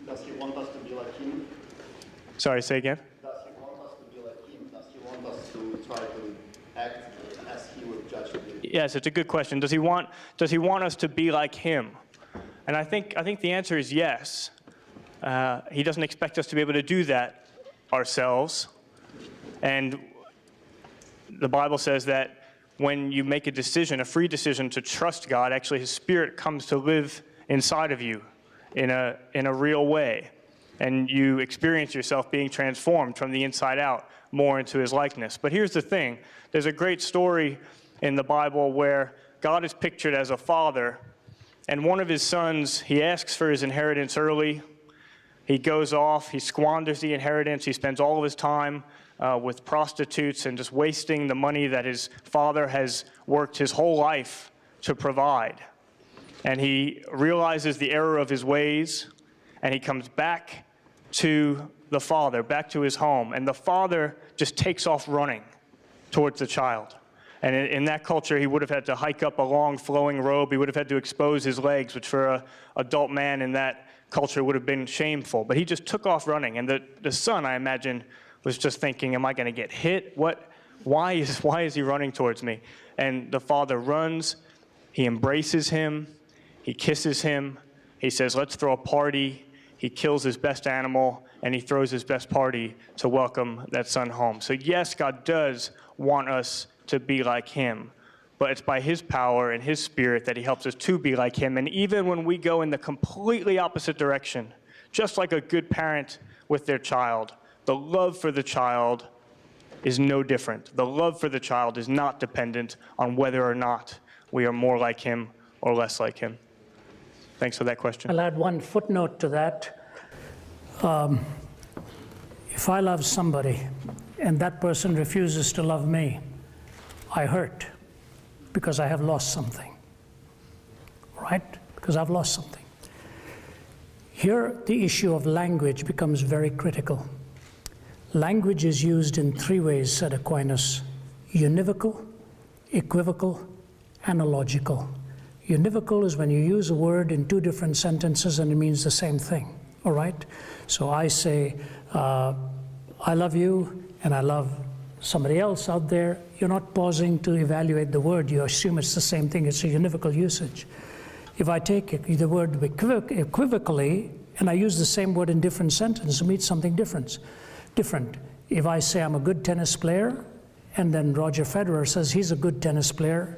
Speaker 8: Does he want us to be like him?
Speaker 3: Sorry, say again?
Speaker 8: Does he want us to be like him? Does he want us to try to act as he would judge us?
Speaker 3: Yes, it's a good question. Does he want us to be like him? And I think the answer is yes. He doesn't expect us to be able to do that ourselves. And the Bible says that when you make a decision, a free decision to trust God, actually his Spirit comes to live inside of you in a real way. And you experience yourself being transformed from the inside out more into his likeness. But here's the thing. There's a great story in the Bible where God is pictured as a father, and one of his sons, he asks for his inheritance early. He goes off, he squanders the inheritance, he spends all of his time with prostitutes and just wasting the money that his father has worked his whole life to provide. And he realizes the error of his ways, and he comes back to the father, back to his home, and the father just takes off running towards the child. And in that culture, he would have had to hike up a long flowing robe. He would have had to expose his legs, which for an adult man in that culture would have been shameful. But he just took off running. And the son, I imagine, was just thinking, am I going to get hit? Why is he running towards me? And the father runs. He embraces him. He kisses him. He says, let's throw a party. He kills his best animal, and he throws his best party to welcome that son home. So yes, God does want us to be like him, but it's by his power and his spirit that he helps us to be like him. And even when we go in the completely opposite direction, just like a good parent with their child, the love for the child is no different. The love for the child is not dependent on whether or not we are more like him or less like him. Thanks for that question.
Speaker 2: I'll add one footnote to that. If I love somebody and that person refuses to love me, I hurt because I have lost something, right? Because I've lost something. Here, the issue of language becomes very critical. Language is used in three ways, said Aquinas: univocal, equivocal, analogical. Univocal is when you use a word in two different sentences and it means the same thing, all right? So I say, I love you, and I love somebody else out there. You're not pausing to evaluate the word. You assume it's the same thing. It's a univocal usage. If I take the word equivocally and I use the same word in different sentences, it means something different. If I say I'm a good tennis player, and then Roger Federer says he's a good tennis player,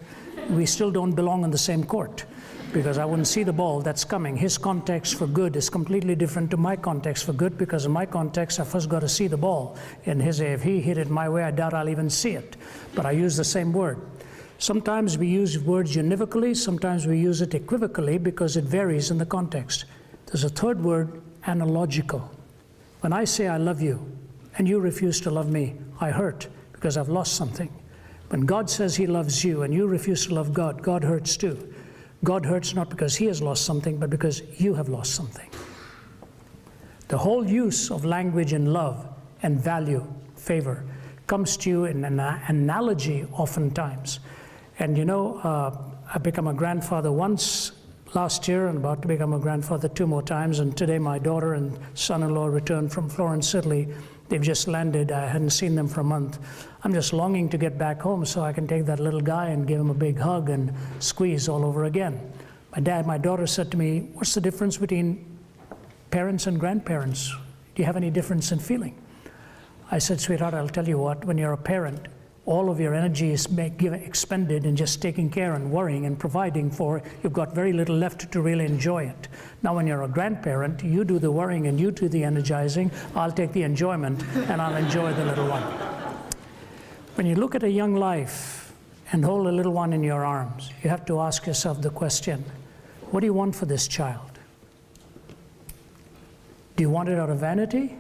Speaker 2: we still don't belong on the same court, because I wouldn't see the ball that's coming. His context for good is completely different to my context for good, because in my context, I first got to see the ball. In his, if he hit it my way, I doubt I'll even see it. But I use the same word. Sometimes we use words univocally, sometimes we use it equivocally, because it varies in the context. There's a third word, analogical. When I say I love you, and you refuse to love me, I hurt, because I've lost something. When God says he loves you, and you refuse to love God, God hurts too. God hurts not because he has lost something, but because you have lost something. The whole use of language in love and value, favor, comes to you in an analogy oftentimes. And you know, I became a grandfather once last year and about to become a grandfather 2 more times. And today my daughter and son-in-law returned from Florence, Italy. They've just landed. I hadn't seen them for a month. I'm just longing to get back home so I can take that little guy and give him a big hug and squeeze all over again. My daughter said to me, what's the difference between parents and grandparents? Do you have any difference in feeling? I said, sweetheart, I'll tell you what, when you're a parent, all of your energy is expended in just taking care and worrying and providing for. You've got very little left to really enjoy it. Now, when you're a grandparent, you do the worrying and you do the energizing. I'll take the enjoyment and I'll enjoy the little one. When you look at a young life and hold a little one in your arms, you have to ask yourself the question, what do you want for this child? Do you want it out of vanity?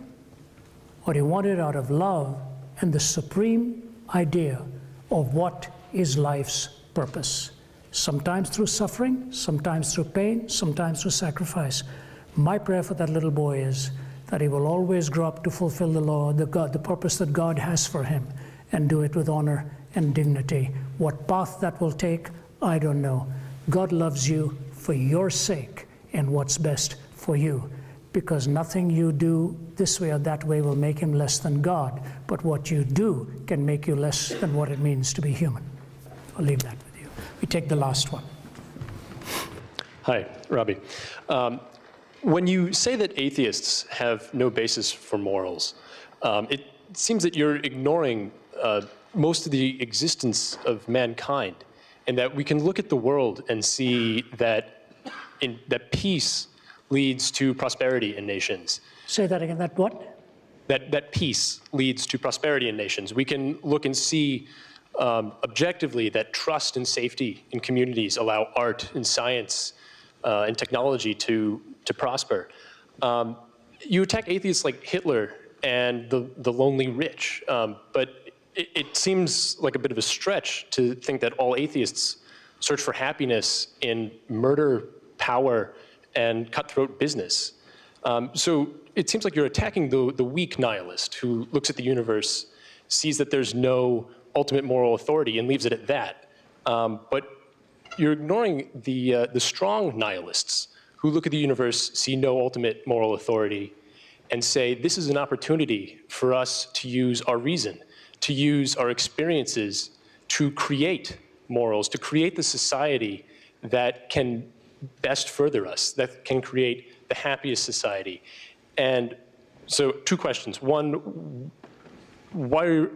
Speaker 2: Or do you want it out of love and the supreme idea of what is life's purpose? Sometimes through suffering, sometimes through pain, sometimes through sacrifice. My prayer for that little boy is that he will always grow up to fulfill the law, the purpose that God has for him, and do it with honor and dignity. What path that will take, I don't know. God loves you for your sake and what's best for you, because nothing you do this way or that way will make him less than God, but what you do can make you less than what it means to be human. I'll leave that with you. We take the last one.
Speaker 9: Hi, Ravi. When you say that atheists have no basis for morals, it seems that you're ignoring most of the existence of mankind, and that we can look at the world and see that that peace leads to prosperity in nations.
Speaker 2: Say that again, that what?
Speaker 9: That peace leads to prosperity in nations. We can look and see objectively that trust and safety in communities allow art and science and technology to prosper. You attack atheists like Hitler and the lonely rich. But it seems like a bit of a stretch to think that all atheists search for happiness in murder, power, and cutthroat business. So it seems like you're attacking the weak nihilist who looks at the universe, sees that there's no ultimate moral authority, and leaves it at that. But you're ignoring the strong nihilists who look at the universe, see no ultimate moral authority, and say, this is an opportunity for us to use our reason, to use our experiences to create morals, to create the society that can best further us, that can create the happiest society. And so 2 questions. One, why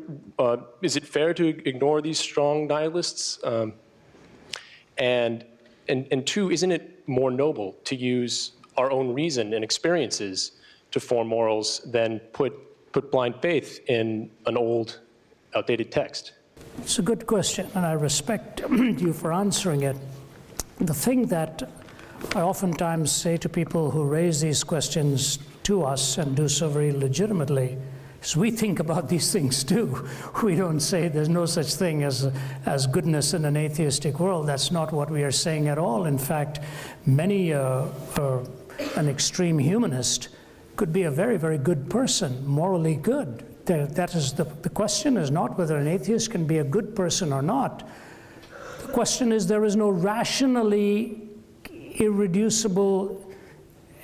Speaker 9: is it fair to ignore these strong nihilists? And 2, isn't it more noble to use our own reason and experiences to form morals than put blind faith in an old, outdated text?
Speaker 2: It's a good question, and I respect you for answering it. The thing that I oftentimes say to people who raise these questions to us and do so very legitimately is we think about these things too. We don't say there's no such thing as goodness in an atheistic world. That's not what we are saying at all. In fact, many, an extreme humanist could be a very, very good person, morally good. That is the question is not whether an atheist can be a good person or not. The question is there is no rationally irreducible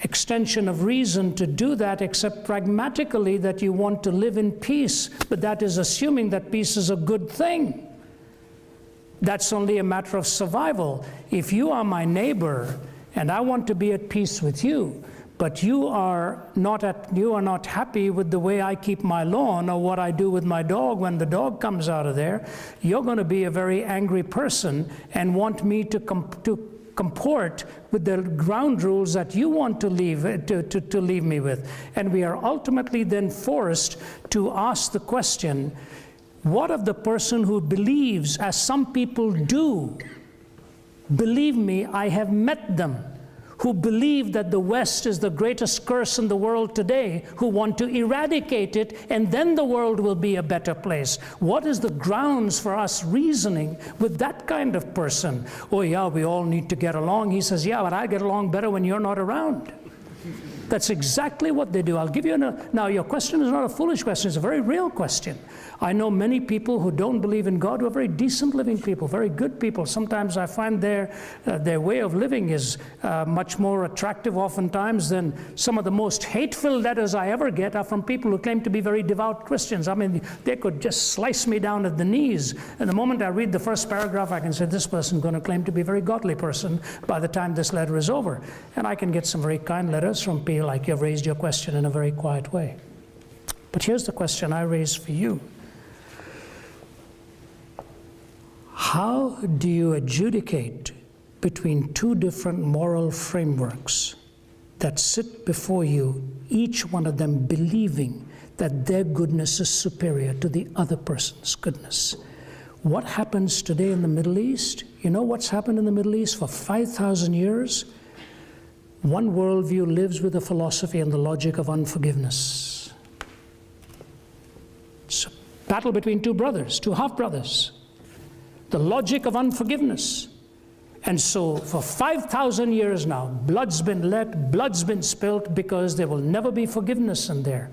Speaker 2: extension of reason to do that except pragmatically that you want to live in peace, but that is assuming that peace is a good thing. That's only a matter of survival. If you are my neighbor and I want to be at peace with you, but you are not happy with the way I keep my lawn or what I do with my dog when the dog comes out of there, you're going to be a very angry person and want me to comport with the ground rules that you want to leave me with. And we are ultimately then forced to ask the question, what of the person who believes, as some people do? Believe me, I have met them, who believe that the West is the greatest curse in the world today, who want to eradicate it, and then the world will be a better place. What is the grounds for us reasoning with that kind of person? Oh yeah, we all need to get along. He says, yeah, but I get along better when you're not around. That's exactly what they do. I'll give you now your question is not a foolish question, it's a very real question. I know many people who don't believe in God who are very decent living people, very good people. Sometimes I find their way of living is much more attractive oftentimes than some of the most hateful letters I ever get are from people who claim to be very devout Christians. I mean, they could just slice me down at the knees. And the moment I read the first paragraph, I can say, this person is going to claim to be a very godly person by the time this letter is over. And I can get some very kind letters from people like you've raised your question in a very quiet way. But here's the question I raise for you. How do you adjudicate between 2 different moral frameworks that sit before you, each one of them believing that their goodness is superior to the other person's goodness? What happens today in the Middle East? You know what's happened in the Middle East for 5,000 years? One worldview lives with the philosophy and the logic of unforgiveness. It's a battle between 2 brothers, 2 half-brothers. The logic of unforgiveness. And so for 5,000 years now, blood's been let, blood's been spilt because there will never be forgiveness in there.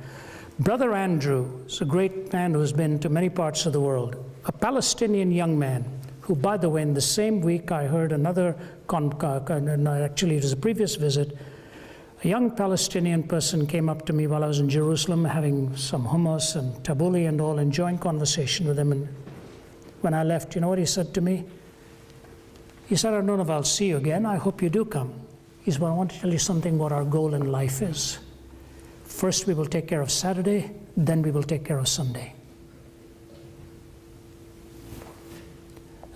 Speaker 2: Brother Andrew is a great man who's been to many parts of the world, a Palestinian young man who, by the way, in the same week I heard another, actually it was a previous visit, a young Palestinian person came up to me while I was in Jerusalem having some hummus and tabbouleh and all, enjoying conversation with him. And when I left, you know what he said to me? He said, I don't know if I'll see you again. I hope you do come. He said, well, I want to tell you something what our goal in life is. First, we will take care of Saturday, then we will take care of Sunday.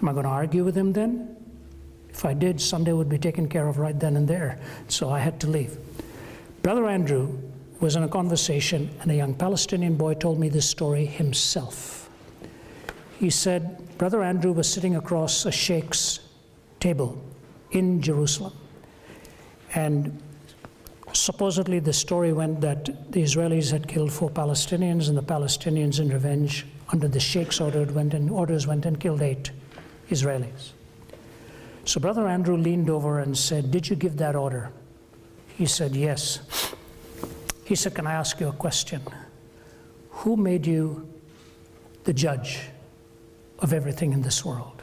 Speaker 2: Am I going to argue with him then? If I did, Sunday would be taken care of right then and there. So I had to leave. Brother Andrew was in a conversation, and a young Palestinian boy told me this story himself. He said, Brother Andrew was sitting across a sheikh's table in Jerusalem. And Supposedly, the story went that the Israelis had killed 4 Palestinians, and the Palestinians, in revenge, under the Sheikh's orders, went and killed 8 Israelis. So Brother Andrew leaned over and said, "Did you give that order?" He said, "Yes." He said, "Can I ask you a question? Who made you the judge of everything in this world?"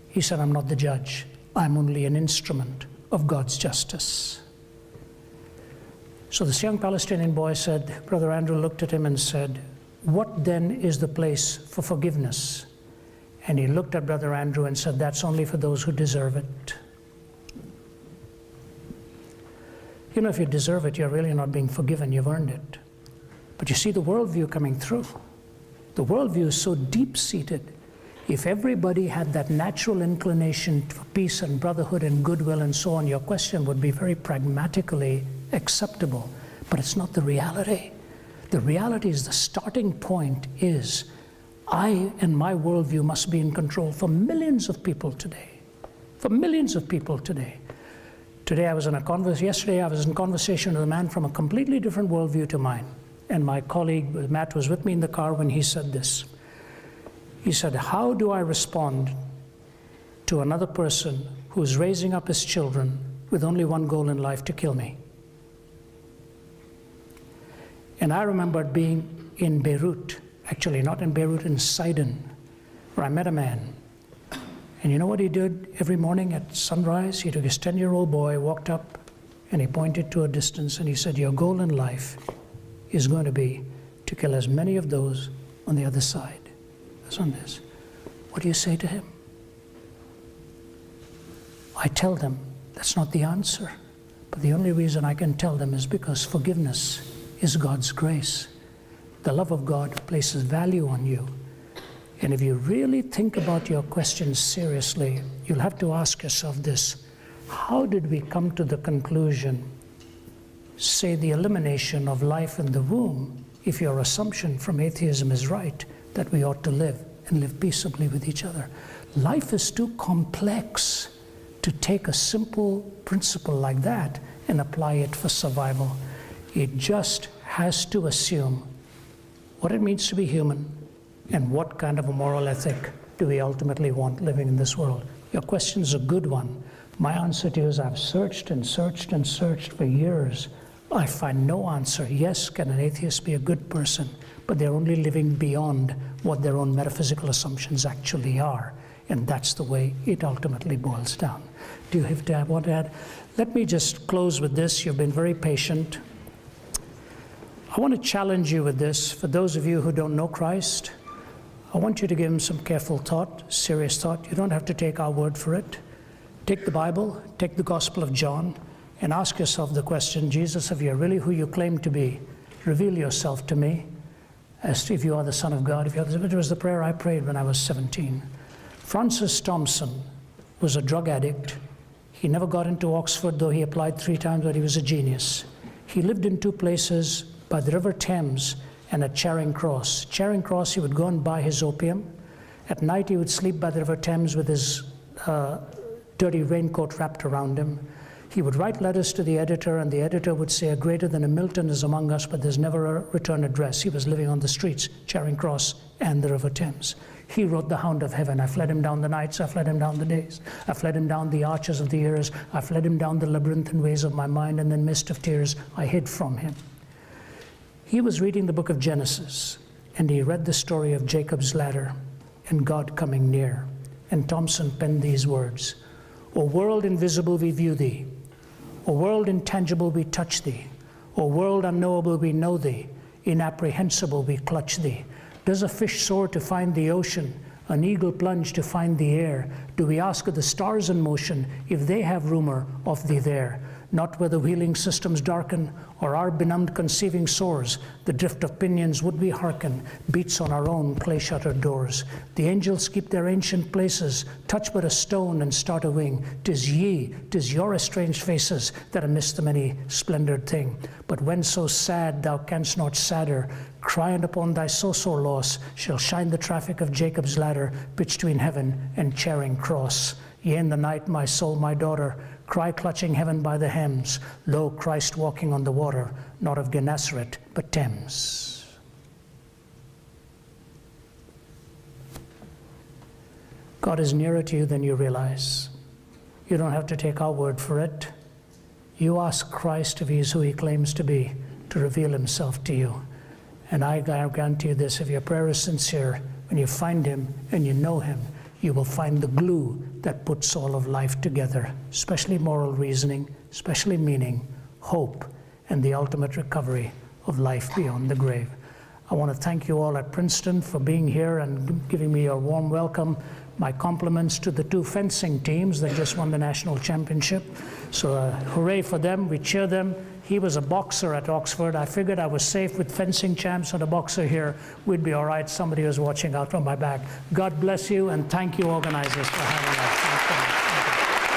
Speaker 2: He said, "I'm not the judge. I'm only an instrument of God's justice." So this young Palestinian boy said, Brother Andrew looked at him and said, "What then is the place for forgiveness?" And he looked at Brother Andrew and said, "That's only for those who deserve it." You know, if you deserve it, you're really not being forgiven, you've earned it. But you see the worldview coming through. The worldview is so deep-seated. If everybody had that natural inclination for peace and brotherhood and goodwill and so on, your question would be very pragmatically acceptable. But it's not the reality. The reality is the starting point is I and my worldview must be in control for millions of people today. For millions of people today. Yesterday I was in conversation with a man from a completely different worldview to mine. And my colleague, Matt, was with me in the car when he said this. He said, "How do I respond to another person who's raising up his children with only one goal in life, to kill me?" And I remembered being in Beirut, actually not in Beirut, in Sidon, where I met a man. And you know what he did every morning at sunrise? He took his 10-year-old boy, walked up, and he pointed to a distance, and he said, "Your goal in life is going to be to kill as many of those on the other side as on this." What do you say to him? I tell them that's not the answer. But the only reason I can tell them is because forgiveness is God's grace. The love of God places value on you. And if you really think about your questions seriously, you'll have to ask yourself this: how did we come to the conclusion, say the elimination of life in the womb, if your assumption from atheism is right, that we ought to live and live peaceably with each other? Life is too complex to take a simple principle like that and apply it for survival. It just has to assume what it means to be human and what kind of a moral ethic do we ultimately want living in this world. Your question is a good one. My answer to you is I've searched and searched and searched for years. I find no answer. Yes, can an atheist be a good person? But they're only living beyond what their own metaphysical assumptions actually are. And that's the way it ultimately boils down. Do you have to want to add? Let me just close with this. You've been very patient. I want to challenge you with this. For those of you who don't know Christ, I want you to give him some careful thought, serious thought. You don't have to take our word for it. Take the Bible, take the Gospel of John, and ask yourself the question, Jesus, if you're really who you claim to be, reveal yourself to me as to if you are the Son of God. It was the prayer I prayed when I was 17. Francis Thompson was a drug addict. He never got into Oxford, though he applied 3 times, but he was a genius. He lived in 2 places, by the River Thames and at Charing Cross. Charing Cross, he would go and buy his opium. At night, he would sleep by the River Thames with his dirty raincoat wrapped around him. He would write letters to the editor, and the editor would say, "A greater than a Milton is among us, but there's never a return address." He was living on the streets, Charing Cross and the River Thames. He wrote The Hound of Heaven. I fled him down the nights, I fled him down the days. I fled him down the arches of the years. I fled him down the labyrinthine ways of my mind, and in mist of tears, I hid from him. He was reading the book of Genesis, and he read the story of Jacob's ladder and God coming near. And Thompson penned these words: "O world invisible, we view thee. O world intangible, we touch thee. O world unknowable, we know thee. Inapprehensible, we clutch thee. Does a fish soar to find the ocean, an eagle plunge to find the air? Do we ask of the stars in motion if they have rumor of thee there? Not where the wheeling systems darken, or our benumbed conceiving soars, the drift of pinions would we hearken, beats on our own clay-shuttered doors. The angels keep their ancient places, touch but a stone and start a wing. 'Tis your estranged faces that amidst the many splendored thing. But when so sad thou canst not sadder, crying upon thy so-sore loss, shall shine the traffic of Jacob's ladder between heaven and Charing Cross. Yea, in the night, my soul, my daughter, Cry clutching heaven by the hems, lo, Christ walking on the water, not of Gennesaret, but Thames. God is nearer to you than you realize. You don't have to take our word for it. You ask Christ, if he is who he claims to be, to reveal himself to you. And I guarantee you this, if your prayer is sincere, when you find him and you know him, you will find the glue that puts all of life together, especially moral reasoning, especially meaning, hope, and the ultimate recovery of life beyond the grave. I want to thank you all at Princeton for being here and giving me a warm welcome. My compliments to the two fencing teams that just won the national championship. So hooray for them, we cheer them. He was a boxer at Oxford. I figured I was safe with fencing champs and a boxer here. We'd be all right. Somebody was watching out from my back. God bless you, and thank you, organizers, for having us. Thank you.